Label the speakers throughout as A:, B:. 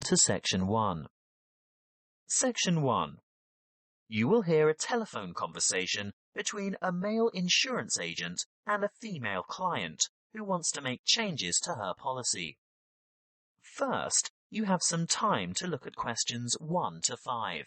A: to Section 1. Section 1. You will hear a telephone conversation between a male insurance agent and a female client who wants to make changes to her policy. First, you have some time to look at questions 1 to 5.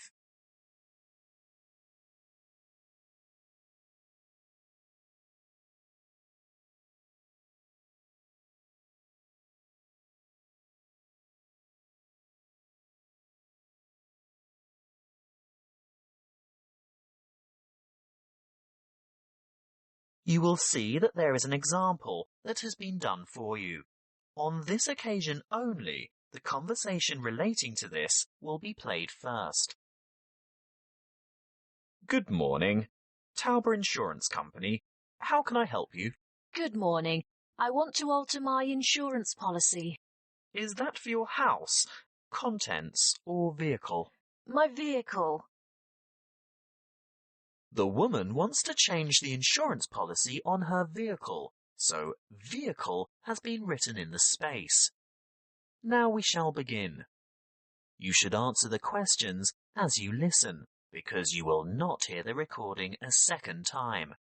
A: You will see that there is an example that has been done for you. On this occasion only, the conversation relating to this will be played first. Good morning. Tauber Insurance Company. How can I help you?
B: Good morning. I want to alter my insurance policy.
A: Is that for your house, contents, or vehicle?
B: My vehicle.
A: The woman wants to change the insurance policy on her vehicle, so vehicle has been written in the space. Now we shall begin. You should answer the questions as you listen, because you will not hear the recording a second time.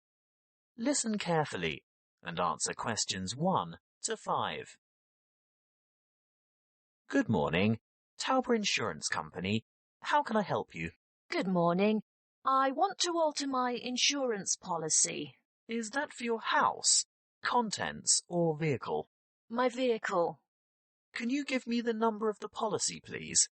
A: Listen carefully and answer questions 1 to 5. Good morning. Tauber Insurance Company. How can I help you?
B: Good morning. I want to alter my insurance policy.
A: Is that for your house, contents, or vehicle?
B: My vehicle.
A: Can you give me the number of the policy, please?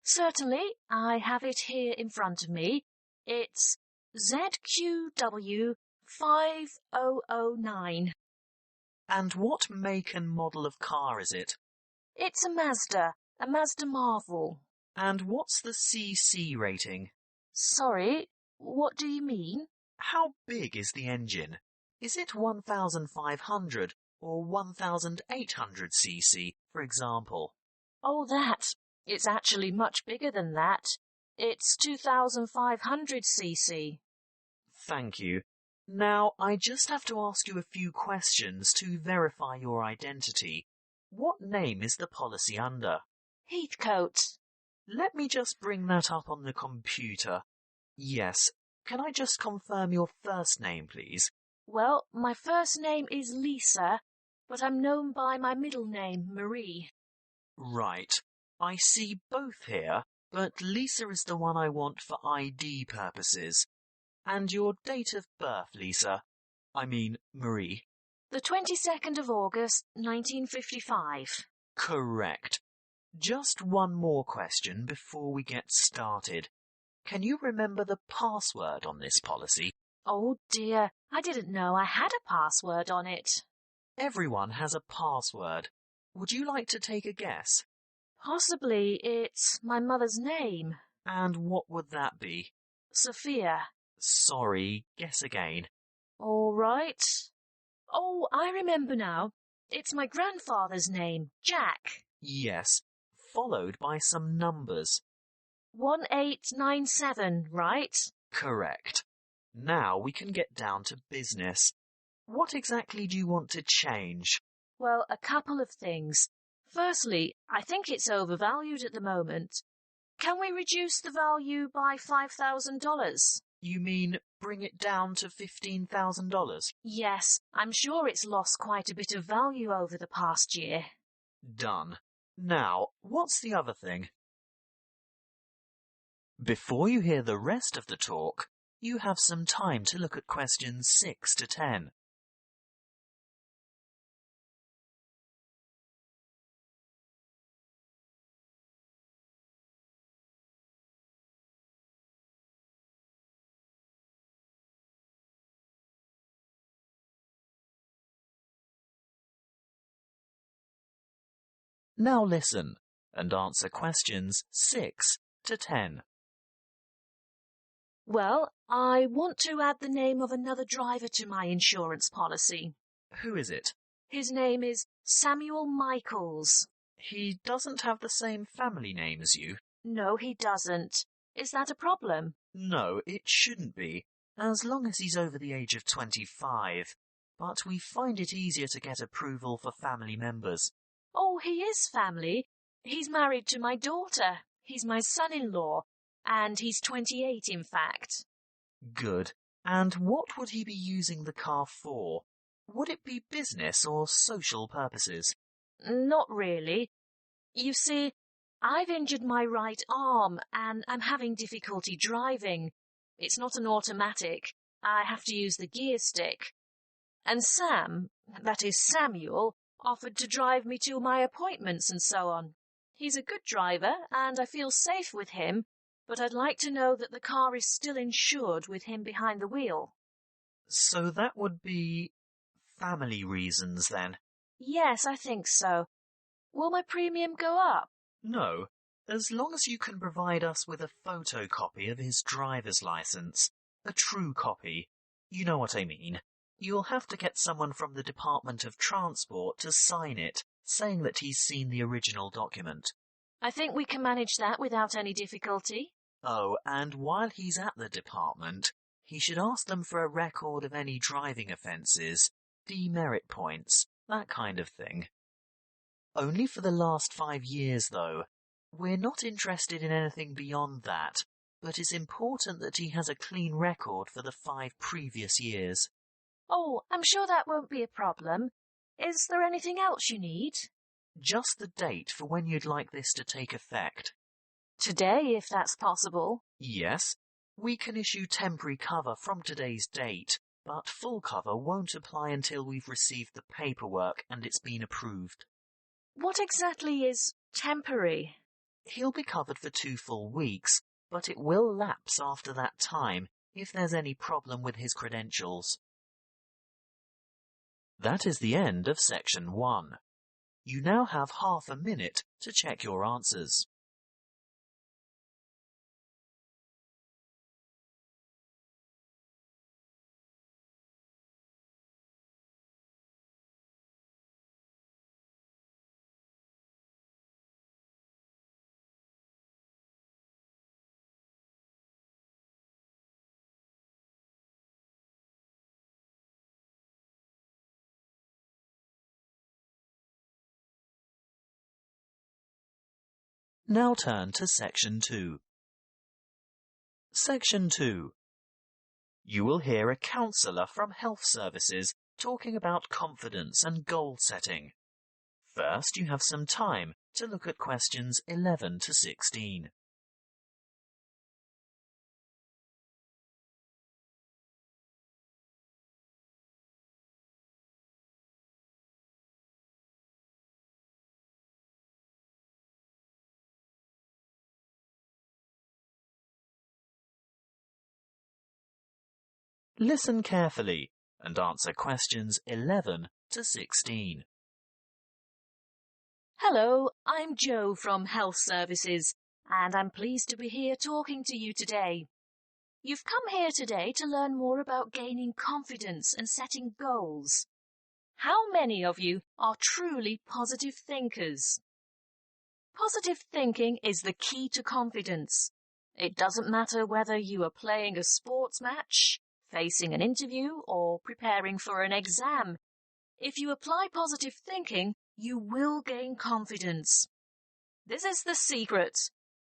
B: Certainly. I have it here in front of me. It's ZQW 5009.
A: And what make and model of car is it?
B: It's a Mazda Marvel.
A: And what's the CC rating?
B: Sorry, what do you mean?
A: How big is the engine? Is it 1,500 or 1,800 cc, for example?
B: Oh, that. It's actually much bigger than that. It's 2,500 cc.
A: Thank you. Now, I just have to ask you a few questions to verify your identity. What name is the policy under?
B: Heathcote.
A: Let me just bring that up on the computer. Yes. Can I just confirm your first name, please?
B: Well, my first name is Lisa, but I'm known by my middle name, Marie.
A: Right. I see both here, but Lisa is the one I want for ID purposes. And your date of birth, Lisa? I mean, Marie.
B: The 22nd of August, 1955.
A: Correct. Just one more question before we get started. Can you remember the password on this policy?
B: Oh dear, I didn't know I had a password on it.
A: Everyone has a password. Would you like to take a guess?
B: Possibly it's my mother's name.
A: And what would that be?
B: Sophia.
A: Sorry, guess again.
B: All right. Oh, I remember now. It's my grandfather's name, Jack.
A: Yes, followed by some numbers.
B: 1897, right?
A: Correct. Now we can get down to business. What exactly do you want to change?
B: Well, a couple of things. Firstly, I think it's overvalued at the moment. Can we reduce the value by $5,000?
A: You mean bring it down to $15,000?
B: Yes, I'm sure it's lost quite a bit of value over the past year.
A: Done. Now, what's the other thing? Before you hear the rest of the talk, you have some time to look at questions 6 to 10. Now listen and answer questions 6 to 10.
B: Well, I want to add the name of another driver to my insurance policy.
A: Who is it?
B: His name is Samuel Michaels.
A: He doesn't have the same family name as you.
B: No, he doesn't. Is that a problem?
A: No, it shouldn't be, as long as he's over the age of 25. But we find it easier to get approval for family members.
B: Oh, he is family. He's married to my daughter. He's my son-in-law, and he's 28, in fact.
A: Good. And what would he be using the car for? Would it be business or social purposes?
B: Not really. You see, I've injured my right arm, and I'm having difficulty driving. It's not an automatic. I have to use the gear stick. And Sam, that is Samuel, offered to drive me to my appointments and so on. He's a good driver, and I feel safe with him, but I'd like to know that the car is still insured with him behind the wheel.
A: So that would be family reasons, then?
B: Yes, I think so. Will my premium go up?
A: No, as long as you can provide us with a photocopy of his driver's license. A true copy. You know what I mean. You'll have to get someone from the Department of Transport to sign it, saying that he's seen the original document.
B: I think we can manage that without any difficulty.
A: Oh, and while he's at the department, he should ask them for a record of any driving offences, demerit points, that kind of thing. Only for the last 5 years, though. We're not interested in anything beyond that, but it's important that he has a clean record for the 5 previous years.
B: Oh, I'm sure that won't be a problem. Is there anything else you need?
A: Just the date for when you'd like this to take effect.
B: Today, if that's possible.
A: Yes, we can issue temporary cover from today's date, but full cover won't apply until we've received the paperwork and it's been approved.
B: What exactly is temporary?
A: He'll be covered for 2 full weeks, but it will lapse after that time if there's any problem with his credentials. That is the end of section 1. You now have half a minute to check your answers. Now turn to section 2. Section 2. You will hear a counsellor from Health Services talking about confidence and goal setting. First, you have some time to look at questions 11 to 16. Listen carefully and answer questions 11 to 16.
B: Hello, I'm Jo from Health Services, and I'm pleased to be here talking to you today. You've come here today to learn more about gaining confidence and setting goals. How many of you are truly positive thinkers? Positive thinking is the key to confidence. It doesn't matter whether you are playing a sports match, facing an interview, or preparing for an exam. If you apply positive thinking, you will gain confidence. This is the secret.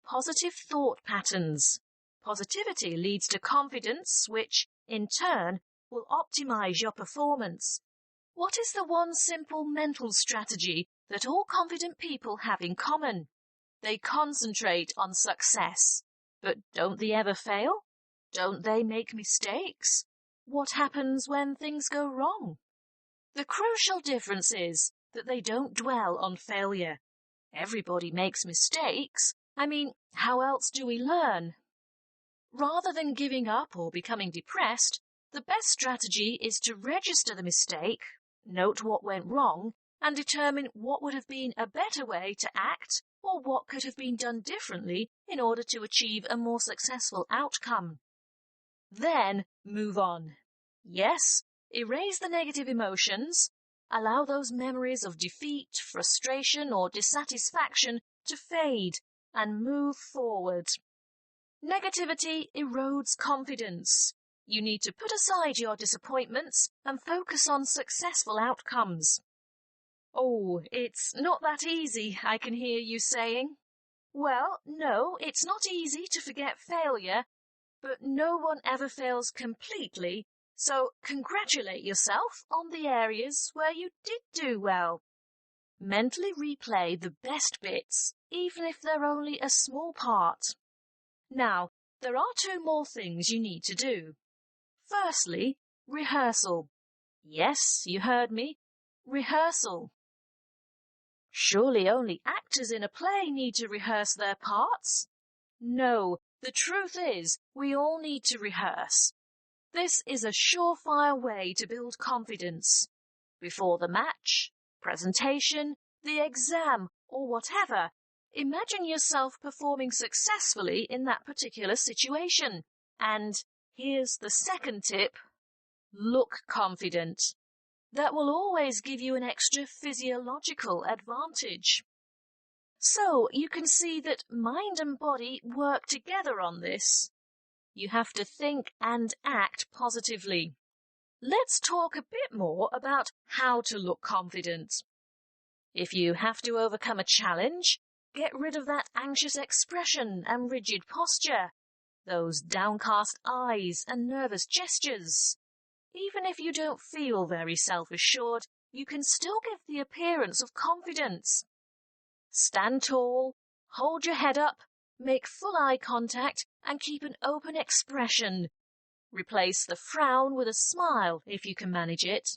B: Positive thought patterns. Positivity leads to confidence, which, in turn, will optimize your performance. What is the one simple mental strategy that all confident people have in common? They concentrate on success. But don't they ever fail? Don't they make mistakes? What happens when things go wrong? The crucial difference is that they don't dwell on failure. Everybody makes mistakes. I mean, how else do we learn? Rather than giving up or becoming depressed, the best strategy is to register the mistake, note what went wrong, and determine what would have been a better way to act or what could have been done differently in order to achieve a more successful outcome. Then move on. Yes, erase the negative emotions. Allow those memories of defeat, frustration, or dissatisfaction to fade and move forward. Negativity erodes confidence. You need to put aside your disappointments and focus on successful outcomes. Oh, it's not that easy, I can hear you saying. Well, no, it's not easy to forget failure, but no one ever fails completely, so congratulate yourself on the areas where you did do well. Mentally replay the best bits, even if they're only a small part. Now, there are 2 more things you need to do. Firstly, rehearsal. Yes, you heard me. Rehearsal. Surely only actors in a play need to rehearse their parts? No, the truth is, we all need to rehearse. This is a surefire way to build confidence. Before the match, presentation, the exam, or whatever, imagine yourself performing successfully in that particular situation. And here's the second tip. Look confident. That will always give you an extra physiological advantage. So you can see that mind and body work together on this. You have to think and act positively. Let's talk a bit more about how to look confident. If you have to overcome a challenge, get rid of that anxious expression and rigid posture, those downcast eyes and nervous gestures. Even if you don't feel very self-assured, you can still give the appearance of confidence. Stand tall, hold your head up, make full eye contact, and keep an open expression. Replace the frown with a smile if you can manage it.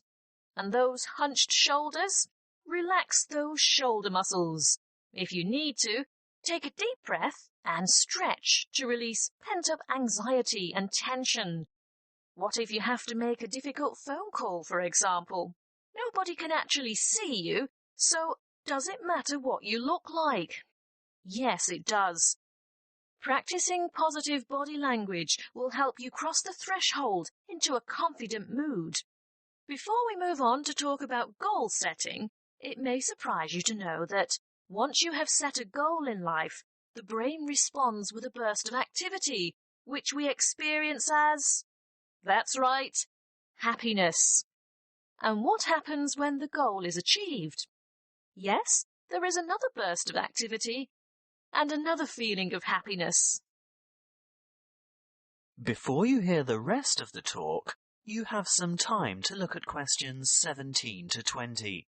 B: And those hunched shoulders, relax those shoulder muscles. If you need to, take a deep breath and stretch to release pent-up anxiety and tension. What if you have to make a difficult phone call, for example? Nobody can actually see you, so does it matter what you look like? Yes, it does. Practicing positive body language will help you cross the threshold into a confident mood. Before we move on to talk about goal setting, it may surprise you to know that once you have set a goal in life, the brain responds with a burst of activity, which we experience as, that's right, happiness. And what happens when the goal is achieved? Yes, there is another burst of activity and another feeling of happiness.
A: Before you hear the rest of the talk, you have some time to look at questions 17 to 20.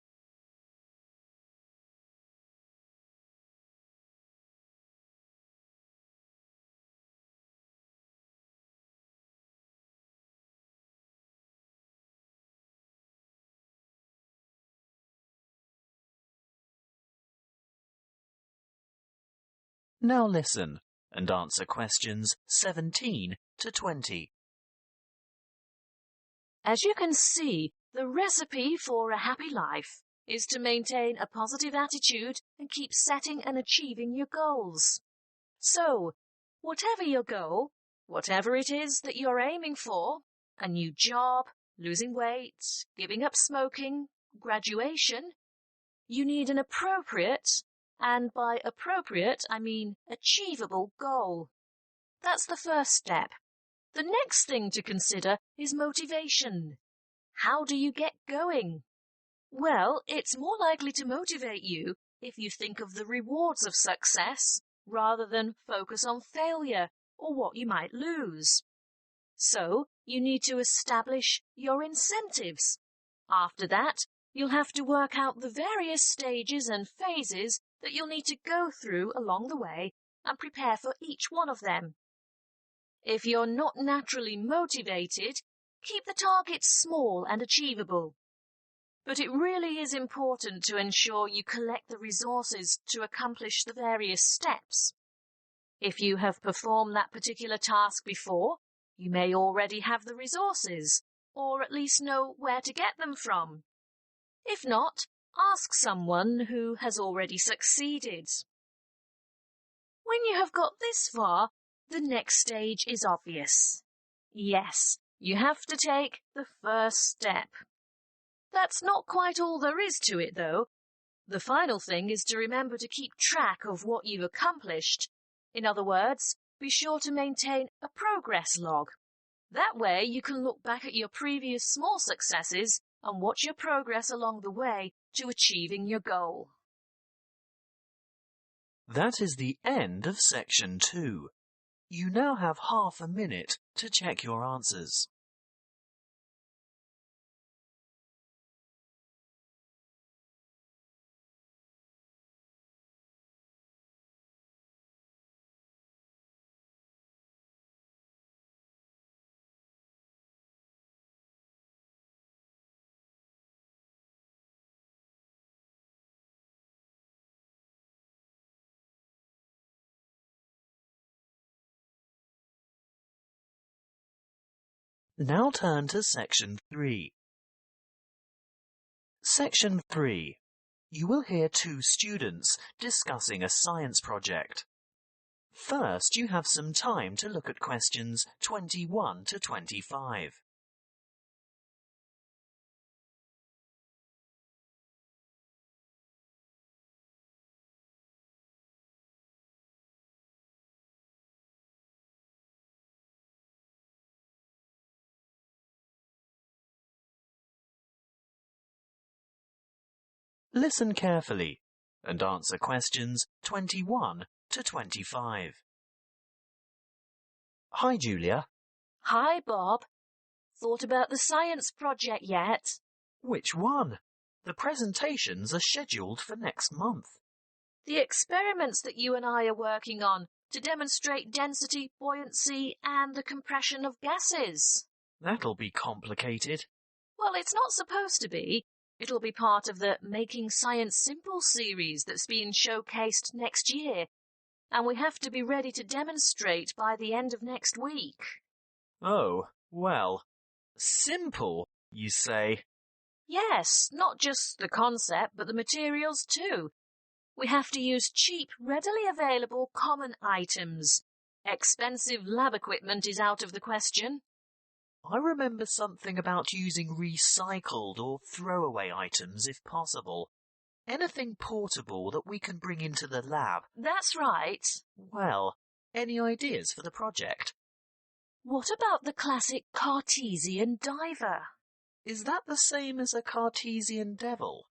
A: Now listen and answer questions 17 to 20.
B: As you can see, the recipe for a happy life is to maintain a positive attitude and keep setting and achieving your goals. So, whatever your goal, whatever it is that you're aiming for, a new job, losing weight, giving up smoking, graduation, you need an appropriate, and by appropriate I mean achievable goal. That's the first step. The next thing to consider is motivation. How do you get going? Well, it's more likely to motivate you if you think of the rewards of success rather than focus on failure or what you might lose. So, you need to establish your incentives. After that, you'll have to work out the various stages and phases that you'll need to go through along the way and prepare for each one of them. If you're not naturally motivated, keep the targets small and achievable. But it really is important to ensure you collect the resources to accomplish the various steps. If you have performed that particular task before, you may already have the resources, or at least know where to get them from. If not, ask someone who has already succeeded. When you have got this far, the next stage is obvious. Yes, you have to take the first step. That's not quite all there is to it, though. The final thing is to remember to keep track of what you've accomplished. In other words, be sure to maintain a progress log. That way you can look back at your previous small successes and watch your progress along the way to achieving your goal.
A: That is the end of section 2. You now have half a minute to check your answers. Now turn to section 3. Section 3. You will hear two students discussing a science project. First, you have some time to look at questions 21 to 25. Listen carefully and answer questions 21 to 25. Hi, Julia.
B: Hi, Bob. Thought about the science project yet?
A: Which one? The presentations are scheduled for next month.
B: The experiments that you and I are working on to demonstrate density, buoyancy, and the compression of gases.
A: That'll be complicated.
B: Well, it's not supposed to be. It'll be part of the Making Science Simple series that's being showcased next year, and we have to be ready to demonstrate by the end of next week.
A: Oh, well, simple, you say?
B: Yes, not just the concept, but the materials too. We have to use cheap, readily available common items. Expensive lab equipment is out of the question.
A: I remember something about using recycled or throwaway items if possible. Anything portable that we can bring into the lab.
B: That's right.
A: Well, any ideas for the project?
B: What about the classic Cartesian diver?
A: Is that the same as a Cartesian devil?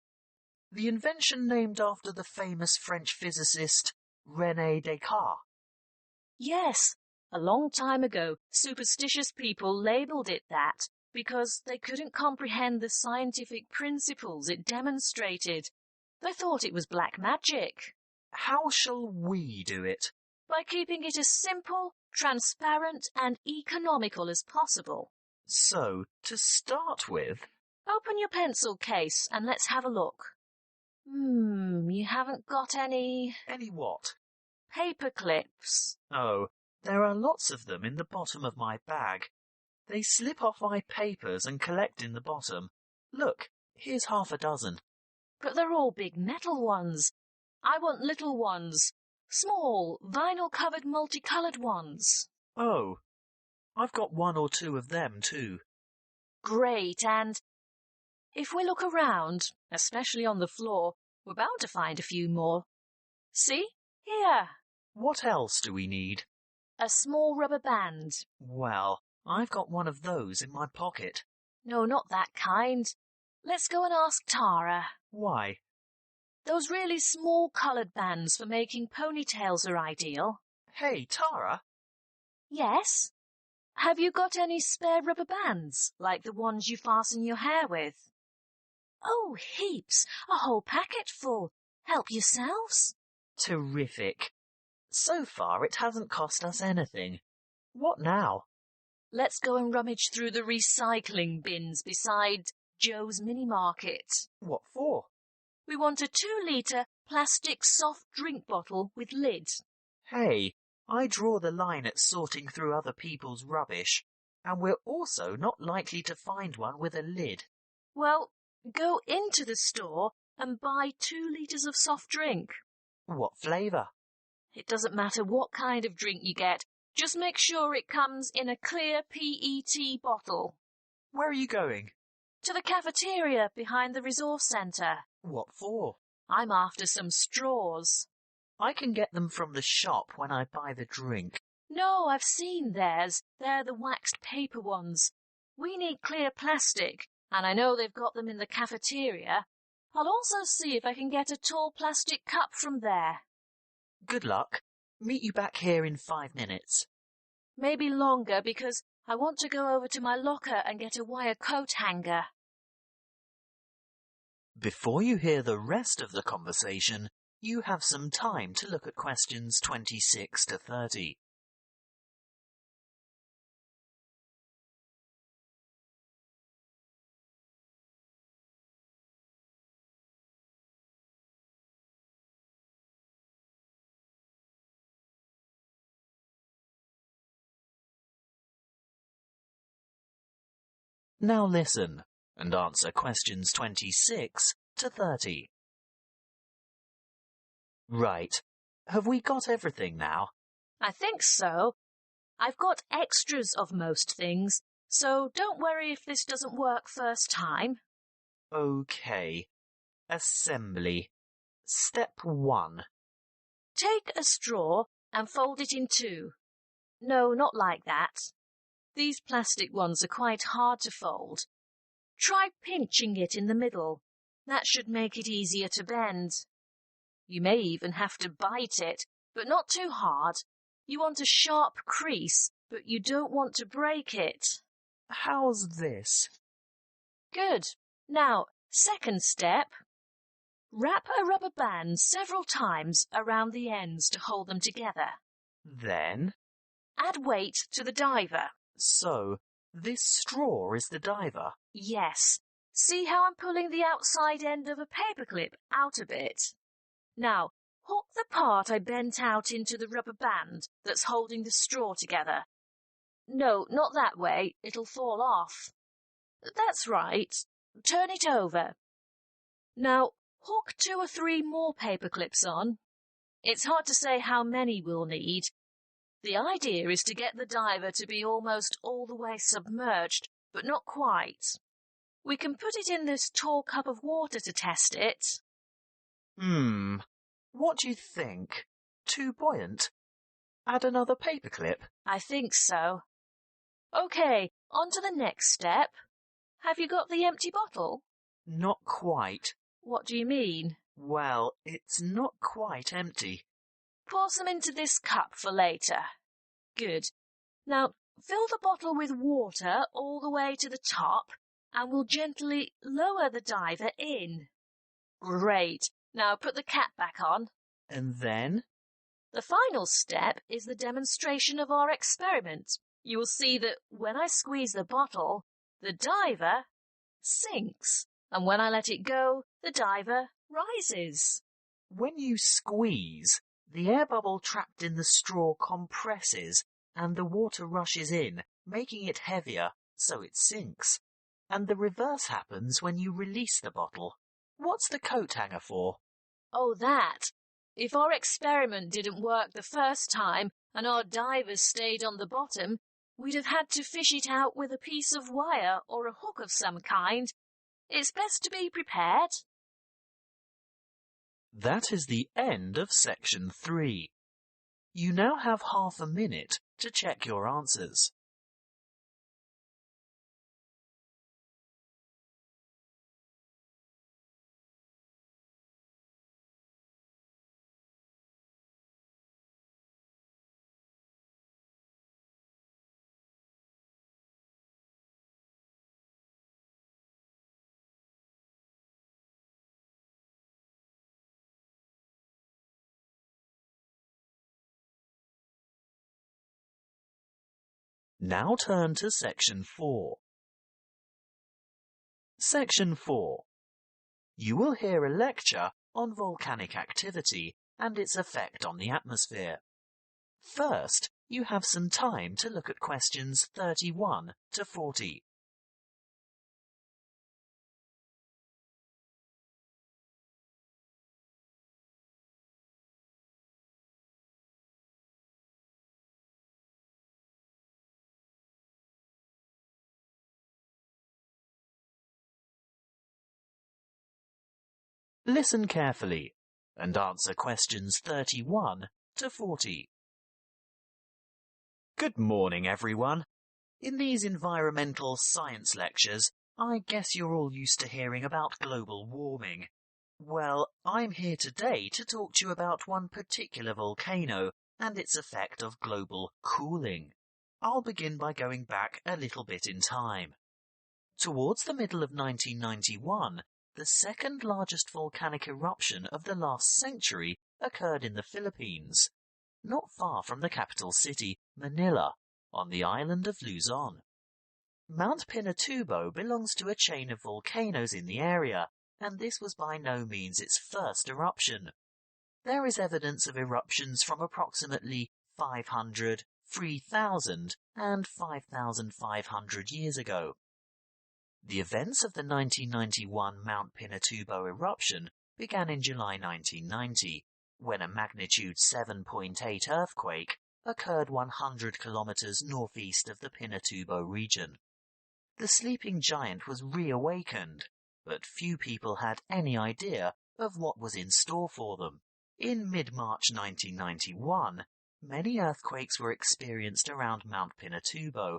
A: The invention named after the famous French physicist René Descartes.
B: Yes, a long time ago, superstitious people labelled it that because they couldn't comprehend the scientific principles it demonstrated. They thought it was black magic.
A: How shall we do it?
B: By keeping it as simple, transparent and economical as possible.
A: So, to start with...
B: Open your pencil case and let's have a look. You haven't got any...
A: Any what?
B: Paper clips.
A: Oh, there are lots of them in the bottom of my bag. They slip off my papers and collect in the bottom. Look, here's half a dozen.
B: But they're all big metal ones. I want little ones. Small, vinyl-covered multicoloured ones.
A: Oh, I've got one or two of them too.
B: Great, and if we look around, especially on the floor, we're bound to find a few more. See? Here.
A: What else do we need?
B: A small rubber band.
A: Well, I've got one of those in my pocket.
B: No, not that kind. Let's go and ask Tara.
A: Why?
B: Those really small coloured bands for making ponytails are ideal.
A: Hey, Tara.
B: Yes? Have you got any spare rubber bands, like the ones you fasten your hair with? Oh, heaps. A whole packet full. Help yourselves.
A: Terrific. So far it hasn't cost us anything. What now?
B: Let's go and rummage through the recycling bins beside Joe's mini market.
A: What for?
B: We want a 2-litre plastic soft drink bottle with lid.
A: Hey, I draw the line at sorting through other people's rubbish, and we're also not likely to find one with a lid.
B: Well, go into the store and buy 2 litres of soft drink.
A: What flavour?
B: It doesn't matter what kind of drink you get. Just make sure it comes in a clear PET bottle.
A: Where are you going?
B: To the cafeteria behind the resource centre.
A: What for?
B: I'm after some straws.
A: I can get them from the shop when I buy the drink.
B: No, I've seen theirs. They're the waxed paper ones. We need clear plastic, and I know they've got them in the cafeteria. I'll also see if I can get a tall plastic cup from there.
A: Good luck. Meet you back here in 5 minutes.
B: Maybe longer because I want to go over to my locker and get a wire coat hanger.
A: Before you hear the rest of the conversation, you have some time to look at questions 26 to 30. Now listen and answer questions 26 to 30. Right. Have we got everything now?
B: I think so. I've got extras of most things, so don't worry if this doesn't work first time.
A: OK. Assembly. Step 1.
B: Take a straw and fold it in two. No, not like that. These plastic ones are quite hard to fold. Try pinching it in the middle. That should make it easier to bend. You may even have to bite it, but not too hard. You want a sharp crease, but you don't want to break it.
A: How's this?
B: Good. Now, second step. Wrap a rubber band several times around the ends to hold them together.
A: Then?
B: Add weight to the diver.
A: So, this straw is the diver?
B: Yes. See how I'm pulling the outside end of a paperclip out a bit? Now, hook the part I bent out into the rubber band that's holding the straw together. No, not that way. It'll fall off. That's right. Turn it over. Now, hook 2 or 3 more paper clips on. It's hard to say how many we'll need. The idea is to get the diver to be almost all the way submerged, but not quite. We can put it in this tall cup of water to test it.
A: What do you think? Too buoyant? Add another paperclip?
B: I think so. OK, on to the next step. Have you got the empty bottle?
A: Not quite.
B: What do you mean?
A: Well, it's not quite empty.
B: Pour some into this cup for later. Good. Now, fill the bottle with water all the way to the top, and we'll gently lower the diver in. Great. Now put the cap back on.
A: And then?
B: The final step is the demonstration of our experiment. You will see that when I squeeze the bottle, the diver sinks, and when I let it go, the diver rises.
A: When you squeeze, the air bubble trapped in the straw compresses and the water rushes in, making it heavier, so it sinks. And the reverse happens when you release the bottle. What's the coat hanger for?
B: Oh, that. If our experiment didn't work the first time and our divers stayed on the bottom, we'd have had to fish it out with a piece of wire or a hook of some kind. It's best to be prepared.
A: That is the end of section 3. You now have half a minute to check your answers. Now turn to section 4. Section 4. You will hear a lecture on volcanic activity and its effect on the atmosphere. First, you have some time to look at questions 31 to 40. Listen carefully and answer questions 31 to 40. Good morning, everyone. In these environmental science lectures, I guess you're all used to hearing about global warming. Well, I'm here today to talk to you about one particular volcano and its effect of global cooling. I'll begin by going back a little bit in time. Towards the middle of 1991, the second largest volcanic eruption of the last century occurred in the Philippines, not far from the capital city, Manila, on the island of Luzon. Mount Pinatubo belongs to a chain of volcanoes in the area, and this was by no means its first eruption. There is evidence of eruptions from approximately 500, 3,000, and 5,500 years ago. The events of the 1991 Mount Pinatubo eruption began in July 1990, when a magnitude 7.8 earthquake occurred 100 kilometers northeast of the Pinatubo region. The sleeping giant was reawakened, but few people had any idea of what was in store for them. In mid-March 1991, many earthquakes were experienced around Mount Pinatubo,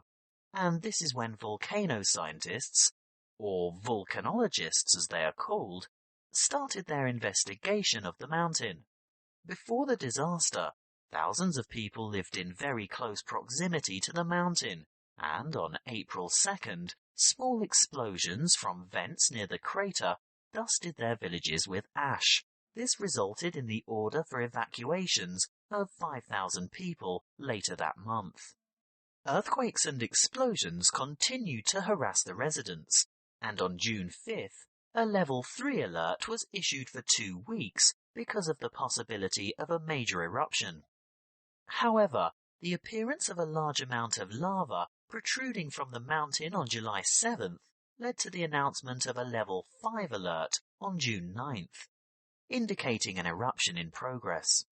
A: and this is when volcano scientists, or volcanologists as they are called, started their investigation of the mountain. Before the disaster, thousands of people lived in very close proximity to the mountain, and on April 2nd, small explosions from vents near the crater dusted their villages with ash. This resulted in the order for evacuations of 5,000 people later that month. Earthquakes and explosions continued to harass the residents, and on June 5th, a Level 3 alert was issued for 2 weeks because of the possibility of a major eruption. However, the appearance of a large amount of lava protruding from the mountain on July 7th led to the announcement of a Level 5 alert on June 9th, indicating an eruption in progress.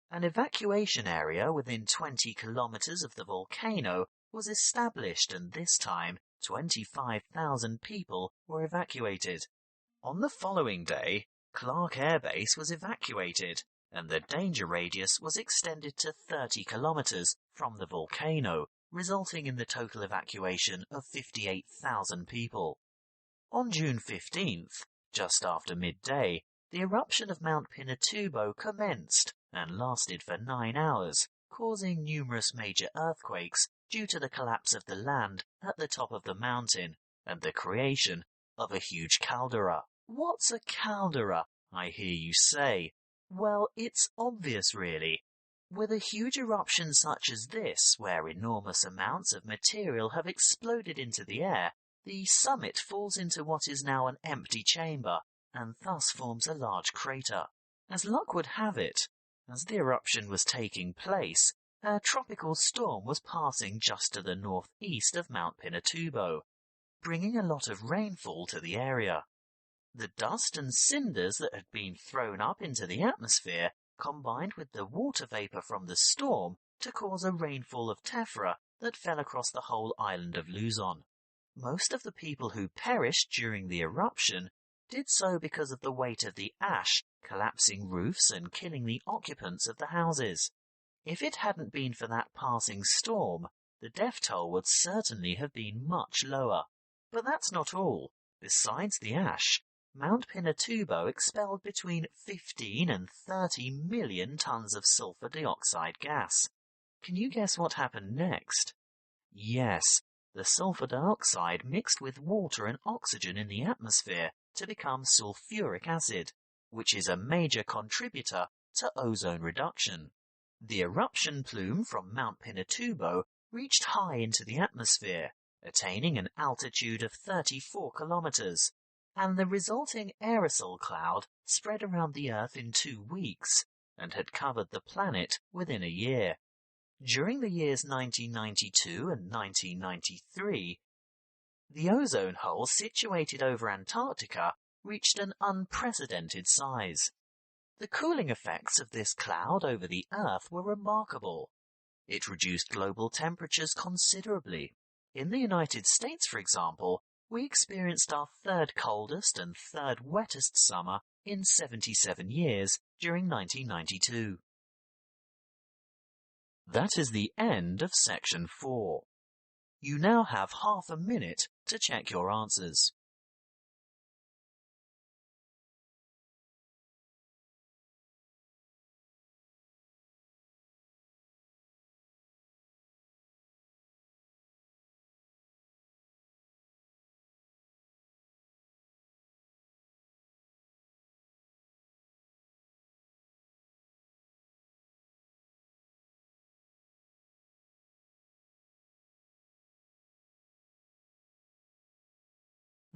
A: An evacuation area within 20 kilometers of the volcano was established, and this time 25,000 people were evacuated. On the following day, Clark Air Base was evacuated, and the danger radius was extended to 30 kilometers from the volcano, resulting in the total evacuation of 58,000 people. On June 15th, just after midday, the eruption of Mount Pinatubo commenced and lasted for 9 hours, causing numerous major earthquakes due to the collapse of the land at the top of the mountain and the creation of a huge caldera. What's a caldera, I hear you say? Well, it's obvious really. With a huge eruption such as this, where enormous amounts of material have exploded into the air, the summit falls into what is now an empty chamber, and thus forms a large crater. As luck would have it, as the eruption was taking place, a tropical storm was passing just to the northeast of Mount Pinatubo, bringing a lot of rainfall to the area. The dust and cinders that had been thrown up into the atmosphere combined with the water vapor from the storm to cause a rainfall of tephra that fell across the whole island of Luzon. Most of the people who perished during the eruption did so because of the weight of the ash collapsing roofs and killing the occupants of the houses. If it hadn't been for that passing storm, the death toll would certainly have been much lower. But that's not all. Besides the ash, Mount Pinatubo expelled between 15 and 30 million tons of sulfur dioxide gas. Can you guess what happened next? Yes, the sulfur dioxide mixed with water and oxygen in the atmosphere to become sulfuric acid, which is a major contributor to ozone reduction. The eruption plume from Mount Pinatubo reached high into the atmosphere, attaining an altitude of 34 kilometers, and the resulting aerosol cloud spread around the Earth in 2 weeks and had covered the planet within a year. During the years 1992 and 1993, the ozone hole situated over Antarctica reached an unprecedented size. The cooling effects of this cloud over the Earth were remarkable. It reduced global temperatures considerably. In the United States, for example, we experienced our 3rd coldest and 3rd wettest summer in 77 years during 1992. That is the end of section 4. You now have half a minute to check your answers.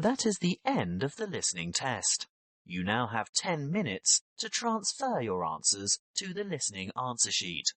A: That is the end of the listening test. You now have 10 minutes to transfer your answers to the listening answer sheet.